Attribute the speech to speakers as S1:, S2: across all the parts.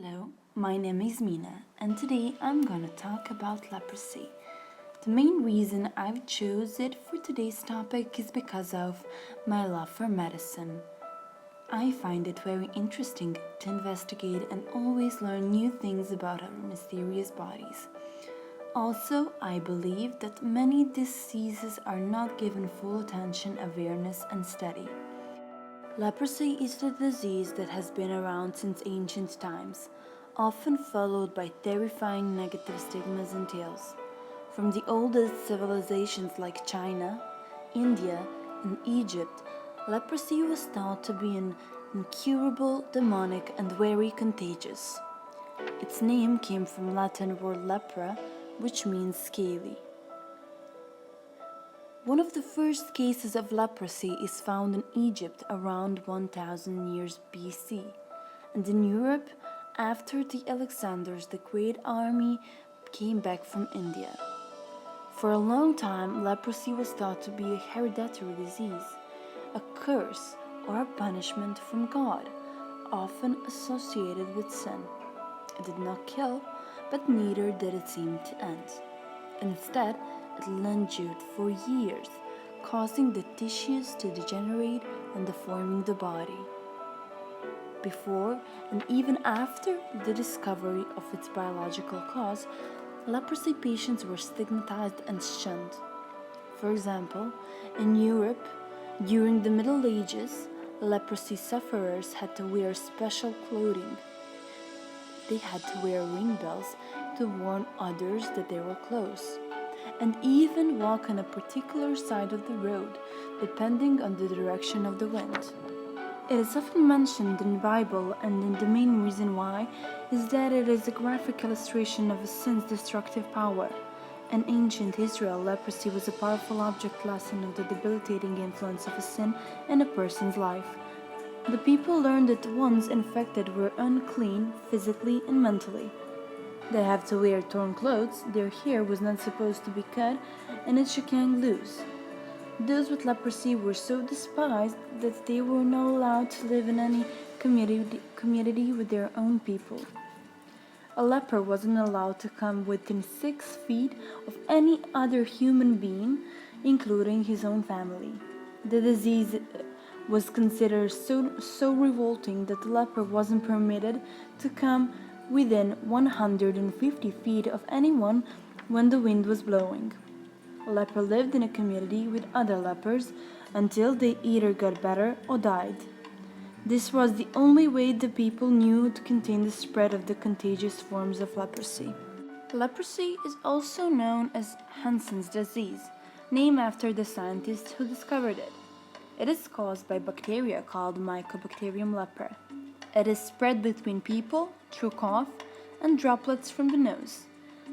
S1: Hello, my name is Mina, and today I'm gonna talk about leprosy. The main reason I've chose it for today's topic is because of my love for medicine. I find it very interesting to investigate and always learn new things about our mysterious bodies. Also, I believe that many diseases are not given full attention, awareness, and study. Leprosy is a disease that has been around since ancient times, often followed by terrifying negative stigmas and tales. From the oldest civilizations like China, India, and Egypt, leprosy was thought to be an incurable, demonic, and very contagious. Its name came from Latin word lepra, which means scaly. One of the first cases of leprosy is found in Egypt around 1000 years BC, and in Europe after the Alexanders the Great army came back from India. For a long time, leprosy was thought to be a hereditary disease, a curse or a punishment from God, often associated with sin. It did not kill, but neither did it seem to end. Instead, it lingered for years, causing the tissues to degenerate and deforming the body. Before and even after the discovery of its biological cause, leprosy patients were stigmatized and shunned. For example, in Europe, during the Middle Ages, leprosy sufferers had to wear special clothing. They had to wear ring bells to warn others that they were close, and even walk on a particular side of the road, depending on the direction of the wind. It is often mentioned in the Bible, and the main reason why is that it is a graphic illustration of a sin's destructive power. In ancient Israel, leprosy was a powerful object lesson of the debilitating influence of a sin in a person's life. The people learned that the ones infected were unclean physically and mentally. They had to wear torn clothes, their hair was not supposed to be cut, and it should hang loose. Those with leprosy were so despised that they were not allowed to live in any community with their own people. A leper wasn't allowed to come within 6 feet of any other human being, including his own family. The disease was considered so revolting that the leper wasn't permitted to come within 150 feet of anyone when the wind was blowing. A leper lived in a community with other lepers until they either got better or died. This was the only way the people knew to contain the spread of the contagious forms of leprosy. Leprosy is also known as Hansen's disease, named after the scientist who discovered it. It is caused by bacteria called Mycobacterium leprae. It is spread between people through cough and droplets from the nose,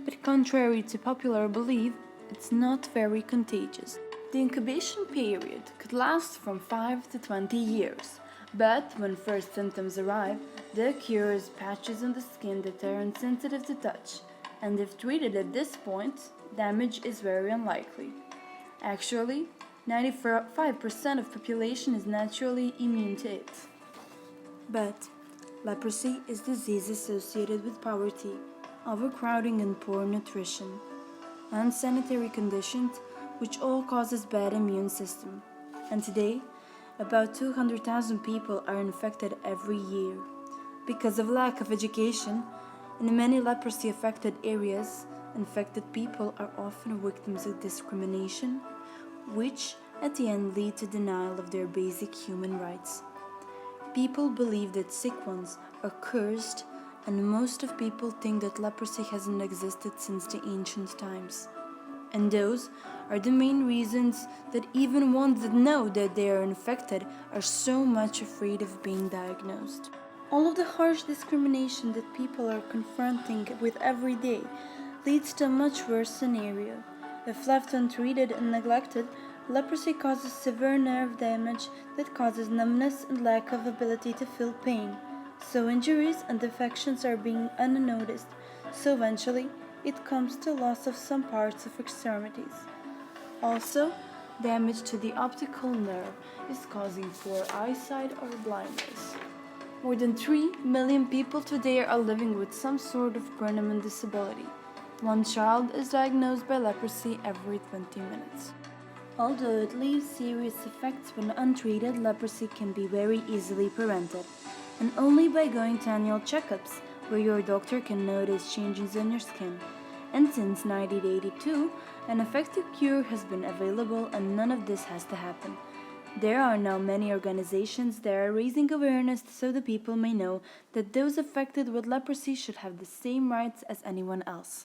S1: but contrary to popular belief, it's not very contagious. The incubation period could last from 5 to 20 years, but when first symptoms arrive, they occur as patches on the skin that are insensitive to touch, and if treated at this point, damage is very unlikely. Actually, 95% of population is naturally immune to it. But leprosy is disease associated with poverty, overcrowding and poor nutrition, unsanitary conditions, which all causes bad immune system. And today, about 200,000 people are infected every year. Because of lack of education, in many leprosy-affected areas, infected people are often victims of discrimination, which at the end lead to denial of their basic human rights. People believe that sick ones are cursed, and most of people think that leprosy hasn't existed since the ancient times. And those are the main reasons that even ones that know that they are infected are so much afraid of being diagnosed. All of the harsh discrimination that people are confronting with every day leads to a much worse scenario. If left untreated and neglected, leprosy causes severe nerve damage that causes numbness and lack of ability to feel pain. So injuries and infections are being unnoticed, so eventually it comes to loss of some parts of extremities. Also, damage to the optical nerve is causing poor eyesight or blindness. More than 3 million people today are living with some sort of permanent disability. One child is diagnosed by leprosy every 20 minutes. Although it leaves serious effects when untreated, leprosy can be very easily prevented, and only by going to annual checkups, where your doctor can notice changes in your skin. And since 1982, an effective cure has been available and none of this has to happen. There are now many organizations that are raising awareness so the people may know that those affected with leprosy should have the same rights as anyone else.